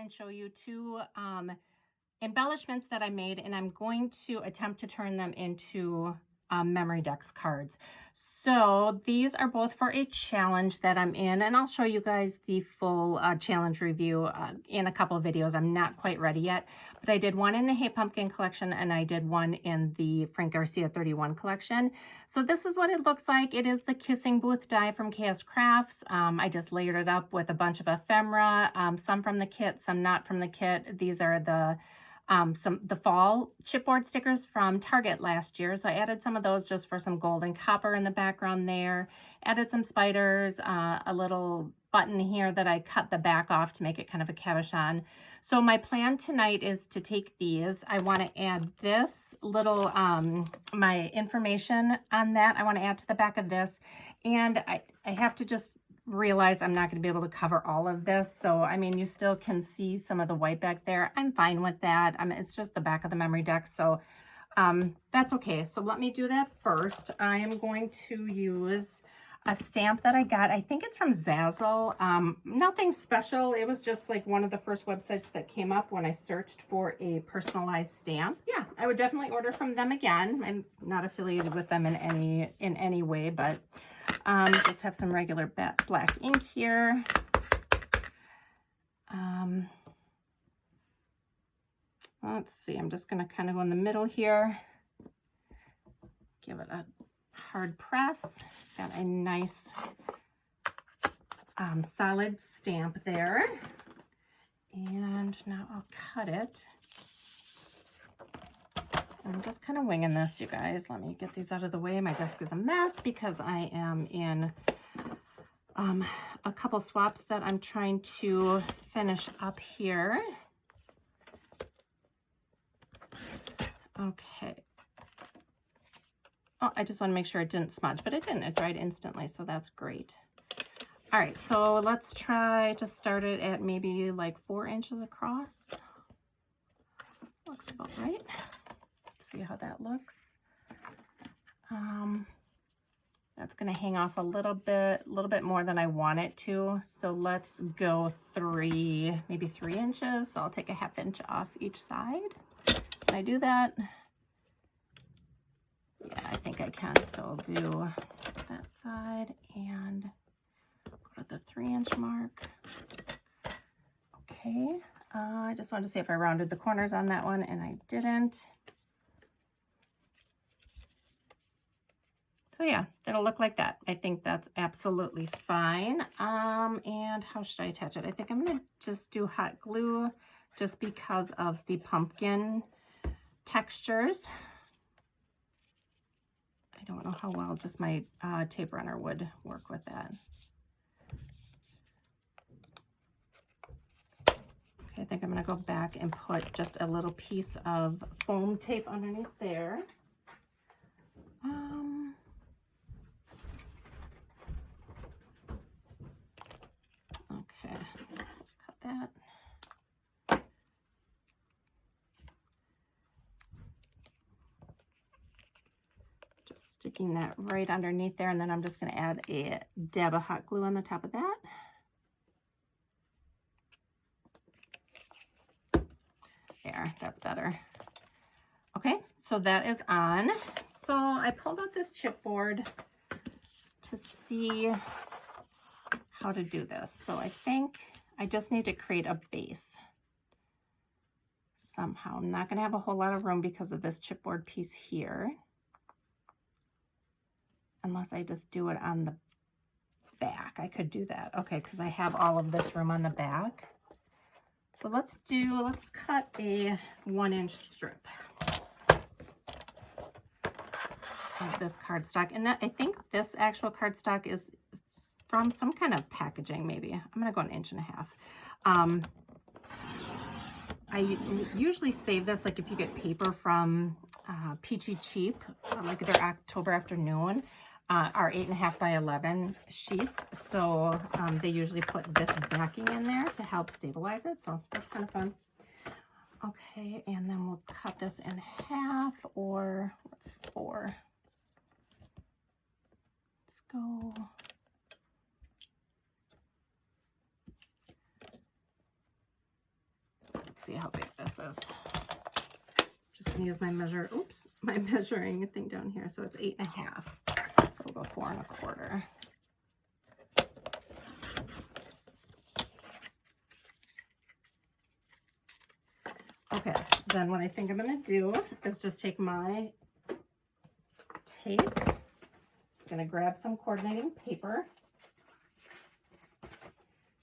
and show you two embellishments that I made, and I'm going to attempt to turn them into memory decks cards. So these are both for a challenge that I'm in, and I'll show you guys the full challenge review in a couple of videos. I'm not quite ready yet, but I did one in the Hey Pumpkin collection and I did one in the Frank Garcia 31 collection. So this is what it looks like. It is the Kissing Booth die from KS Crafts. I just layered it up with a bunch of ephemera, some from the kit, some not from the kit. These are the fall chipboard stickers from Target last year. So I added some of those just for some gold and copper in the background there. Added some spiders, a little button here that I cut the back off to make it kind of a cabochon. So my plan tonight is to take these. I want to add this little, my information on that. I want to add to the back of this. And I have to just realize I'm not going to be able to cover all of this. So, I mean, you still can see some of the white back there. I'm fine with that. It's just the back of the memory deck. So that's okay. So let me do that first. I am going to use a stamp that I got. I think it's from Zazzle. Nothing special. It was just like one of the first websites that came up when I searched for a personalized stamp. Yeah, I would definitely order from them again. I'm not affiliated with them in any way, but just have some regular black ink here. Let's see, I'm just going to kind of go in the middle here. Give it a hard press. It's got a nice solid stamp there. And now I'll cut it. I'm just kind of winging this, you guys. Let me get these out of the way. My desk is a mess because I am in a couple swaps that I'm trying to finish up here. Okay. Oh, I just want to make sure it didn't smudge, but it didn't. It dried instantly, so that's great. All right, so let's try to start it at maybe like 4 inches across. Looks about right. See how that looks. That's going to hang off a little bit more than I want it to. So let's go maybe 3 inches. So I'll take a ½ inch off each side. Can I do that? Yeah, I think I can. So I'll do that side and go to the 3-inch mark. Okay. I just wanted to see if I rounded the corners on that one, and I didn't. So yeah, it'll look like that. I think that's absolutely fine. And how should I attach it? I think I'm gonna just do hot glue just because of the pumpkin textures. I don't know how well just my tape runner would work with that. Okay, I think I'm gonna go back and put just a little piece of foam tape underneath there. Okay, let's cut that. Just sticking that right underneath there, and then I'm just going to add a dab of hot glue on the top of that. There, that's better. Okay, so that is on. So I pulled out this chipboard to see how to do this. So I think I just need to create a base somehow. I'm not going to have a whole lot of room because of this chipboard piece here, unless I just do it on the back. I could do that. Okay, because I have all of this room on the back. So let's cut a 1-inch strip of this cardstock. And that, I think this actual cardstock is from some kind of packaging, maybe. I'm gonna go 1.5 inches. I usually save this, like if you get paper from Peachy Cheap, like their October afternoon, are 8.5 by 11 sheets. So they usually put this backing in there to help stabilize it. So that's kind of fun. Okay, and then we'll cut this in half, or what's 4? Let's go. how big this is. Just gonna use my my measuring thing down here. So it's 8.5. So we'll go 4 1/4. Okay, then what I think I'm gonna do is just take my tape. Just gonna grab some coordinating paper.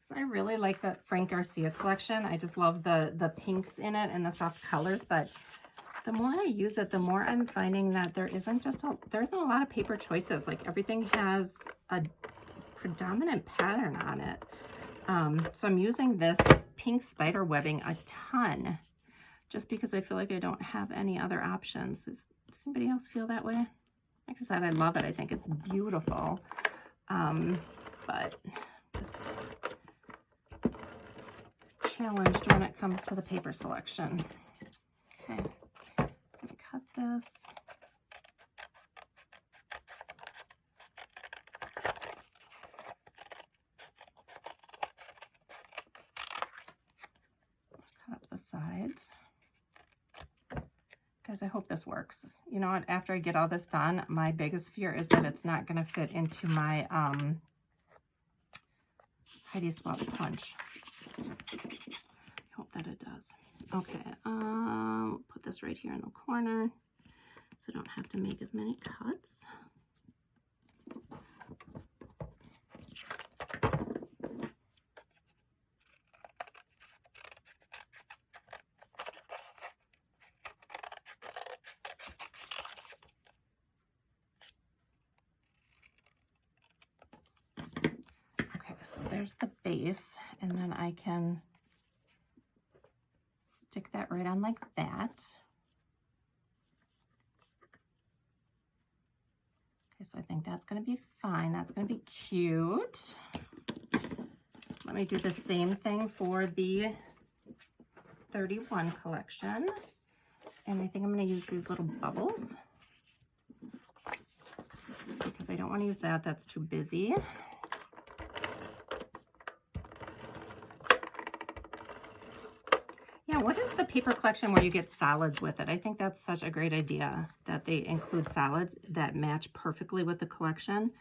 So I really like the Frank Garcia collection. I just love the pinks in it and the soft colors, but the more I use it, the more I'm finding that there isn't a lot of paper choices. Like everything has a predominant pattern on it. So I'm using this pink spider webbing a ton just because I feel like I don't have any other options. Does anybody else feel that way? Like I said, I love it. I think it's beautiful. But just challenged when it comes to the paper selection. Okay, I'm gonna cut this. Cut up the sides. Guys, I hope this works. You know what, after I get all this done, my biggest fear is that it's not gonna fit into my Heidi Swap punch. I hope that it does. Okay, put this right here in the corner so I don't have to make as many cuts. So there's the base, and then I can stick that right on like that. Okay, so I think that's going to be fine. That's going to be cute. Let me do the same thing for the 31 collection. And I think I'm going to use these little bubbles because I don't want to use that. That's too busy. What is the paper collection where you get solids with it? I think that's such a great idea that they include solids that match perfectly with the collection.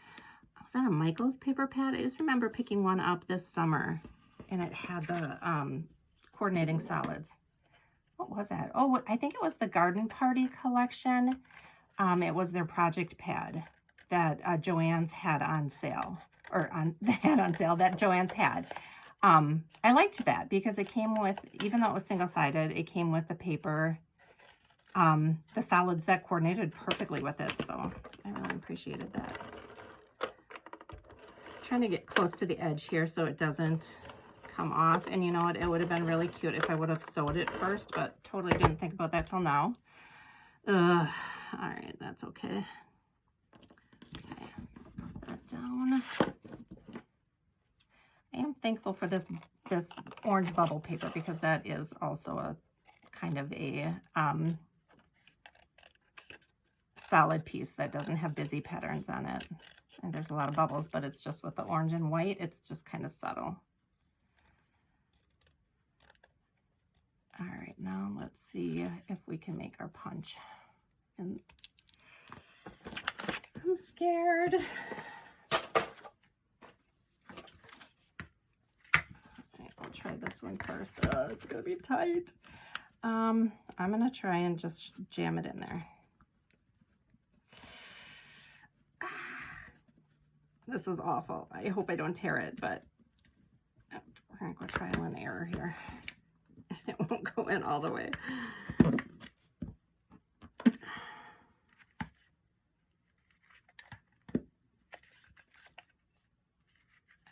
Was that a Michael's paper pad? I just remember picking one up this summer and it had the coordinating solids. What was that? Oh, I think it was the Garden Party collection. It was their project pad that Joann's had on sale, or that Joann's had. I liked that because it came with, even though it was single-sided, it came with the paper, the solids that coordinated perfectly with it. So I really appreciated that. Trying to get close to the edge here so it doesn't come off. And you know what? It would have been really cute if I would have sewed it first, but totally didn't think about that till now. All right, that's okay. Okay, so put that down. I am thankful for this orange bubble paper because that is also a kind of a solid piece that doesn't have busy patterns on it. And there's a lot of bubbles, but it's just with the orange and white, it's just kind of subtle. All right, now let's see if we can make our punch. And I'm scared. I'll try this one first. It's gonna be tight. I'm gonna try and just jam it in there. This is awful. I hope I don't tear it, but we're gonna go trial and error here. It won't go in all the way.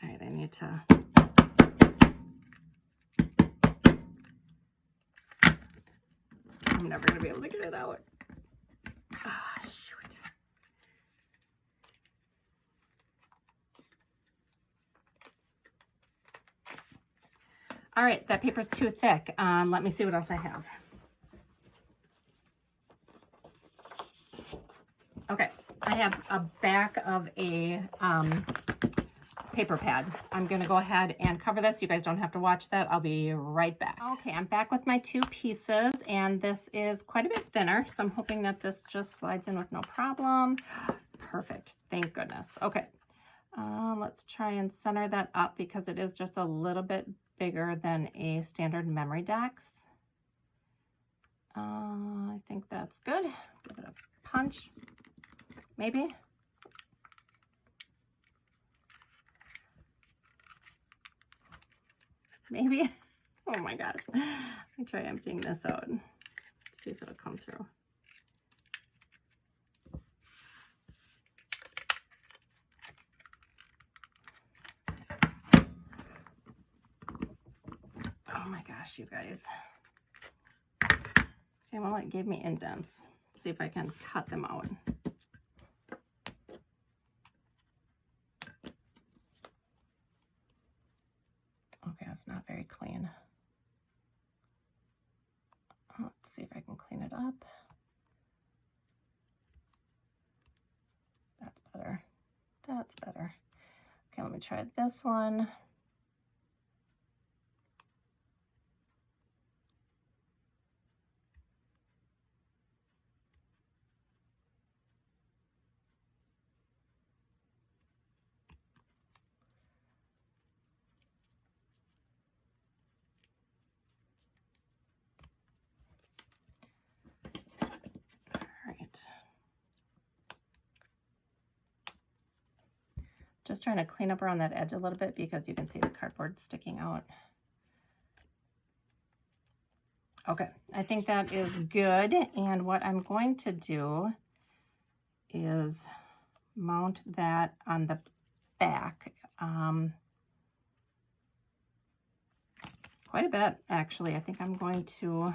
All right, I need to. I'm never going to be able to get it out. Ah, shoot. All right, that paper's too thick. Let me see what else I have. Okay, I have a back of a paper pad. I'm going to go ahead and cover this. You guys don't have to watch that. I'll be right back. Okay, I'm back with my 2 pieces, and this is quite a bit thinner, so I'm hoping that this just slides in with no problem. Perfect. Thank goodness. Okay. Let's try and center that up because it is just a little bit bigger than a standard memory dex. I think that's good. Give it a punch, maybe. Maybe. Oh my gosh. Let me try emptying this out. See if it'll come through. Oh my gosh, you guys. Okay, well, it gave me indents. Let's see if I can cut them out. Okay, that's not very clean. Let's see if I can clean it up. That's better. That's better. Okay, let me try this one. Just trying to clean up around that edge a little bit because you can see the cardboard sticking out. Okay, I think that is good. And what I'm going to do is mount that on the back. Quite a bit, actually. I think I'm going to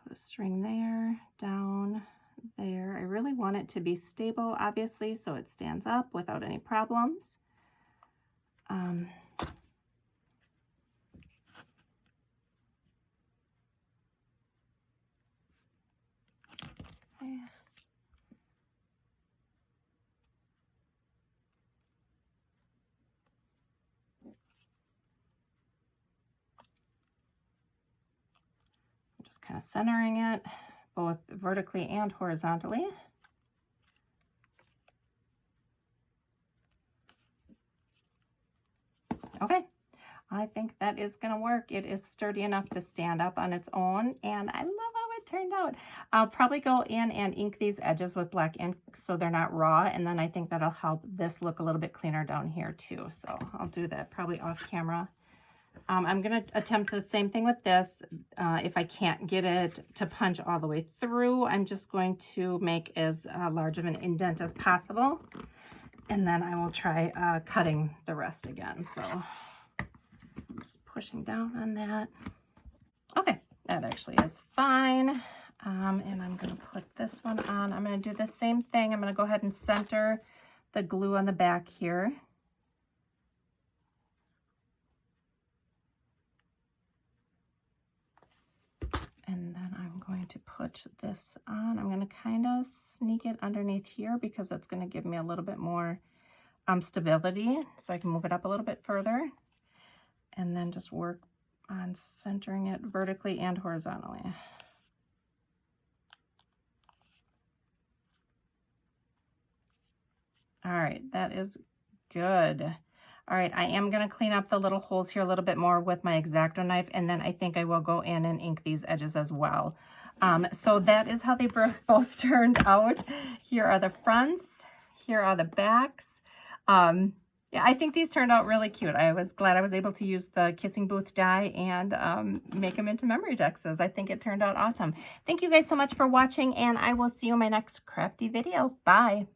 put a string there, down there. I really want it to be stable, obviously, so it stands up without any problems. Okay. I'm just kind of centering it both vertically and horizontally. Okay, I think that is going to work. It is sturdy enough to stand up on its own, and I love how it turned out. I'll probably go in and ink these edges with black ink so they're not raw, and then I think that'll help this look a little bit cleaner down here too. So I'll do that probably off camera. I'm going to attempt the same thing with this. If I can't get it to punch all the way through, I'm just going to make as large of an indent as possible. And then I will try cutting the rest again. So just pushing down on that. Okay, that actually is fine. And I'm going to put this one on. I'm going to do the same thing. I'm going to go ahead and center the glue on the back here. And then I'm going to put this on. I'm going to kind of sneak it underneath here because it's going to give me a little bit more stability, so I can move it up a little bit further. And then just work on centering it vertically and horizontally. All right, that is good. All right, I am going to clean up the little holes here a little bit more with my X-Acto knife, and then I think I will go in and ink these edges as well. So that is how they both turned out. Here are the fronts. Here are the backs. Yeah, I think these turned out really cute. I was glad I was able to use the Kissing Booth die and make them into memory dexes. I think it turned out awesome. Thank you guys so much for watching, and I will see you in my next crafty video. Bye.